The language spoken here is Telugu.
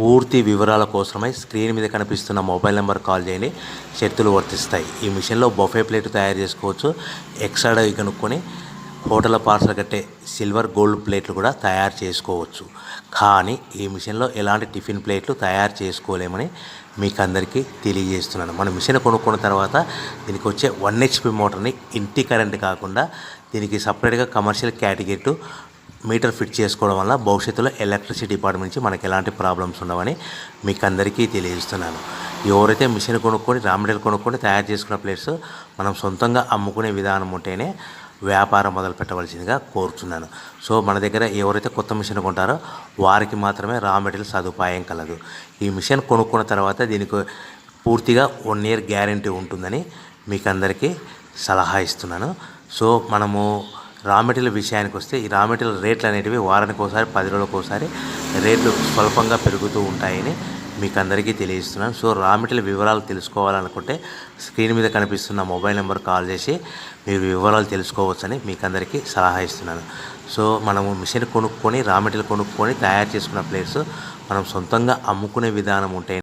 పూర్తి వివరాల కోసమై స్క్రీన్ మీద కనిపిస్తున్న మొబైల్ నెంబర్ కాల్ చేయండి. షరతులు వర్తిస్తాయి. ఈ మిషన్లో బొఫే ప్లేట్ తయారు చేసుకోవచ్చు. ఎక్స్ట్రా కనుక్కొని హోటల్ పార్సల్ కట్టే సిల్వర్ గోల్డ్ ప్లేట్లు కూడా తయారు చేసుకోవచ్చు. కానీ ఈ మిషన్లో ఎలాంటి టిఫిన్ ప్లేట్లు తయారు చేసుకోలేమని మీకు అందరికీ తెలియజేస్తున్నాను. మన మిషన్ కొనుక్కున్న తర్వాత దీనికి వచ్చే 1 HP మోటార్ని ఇంటి కరెంట్ కాకుండా దీనికి సపరేట్గా కమర్షియల్ కేటగిరీ మీటర్ ఫిట్ చేసుకోవడం వల్ల భవిష్యత్తులో ఎలక్ట్రిసిటీ డిపార్ట్మెంట్ నుంచి మనకి ఎలాంటి ప్రాబ్లమ్స్ ఉండవని మీకు అందరికీ తెలియజేస్తున్నాను. ఎవరైతే మిషన్ కొనుక్కొని రా మెటీరియల్ కొనుక్కొని తయారు చేసుకున్న ప్లేట్స్ మనం సొంతంగా అమ్ముకునే విధానం ఉంటేనే వ్యాపారం మొదలు పెట్టవలసిందిగా కోరుతున్నాను. సో మన దగ్గర ఎవరైతే కొత్త మిషన్ కొంటారో వారికి మాత్రమే రా మెటీరియల్ సదుపాయం కలదు. ఈ మిషన్ కొనుక్కున్న తర్వాత దీనికి పూర్తిగా 1 year గ్యారంటీ ఉంటుందని మీకు అందరికీ సలహా ఇస్తున్నాను. సో మనము రా మెటీరియల్ విషయానికి వస్తే ఈ రా మెటీరియల్ రేట్లు అనేటివి వారానికి ఒకసారి 10 రోజులకు ఒకసారి రేట్లు స్వల్పంగా పెరుగుతూ ఉంటాయని మీకు అందరికీ తెలియజేస్తున్నాను. సో రా మెటీరియల్ వివరాలు తెలుసుకోవాలనుకుంటే స్క్రీన్ మీద కనిపిస్తున్న మొబైల్ నెంబర్ కాల్ చేసి మీరు వివరాలు తెలుసుకోవచ్చని మీకు అందరికీ సలహా ఇస్తున్నాను. సో మనము మిషన్ కొనుక్కొని రా మెటీరియల్ కొనుక్కొని తయారు చేసుకున్న ప్లేట్స్ మనం సొంతంగా అమ్ముకునే విధానం ఉంటే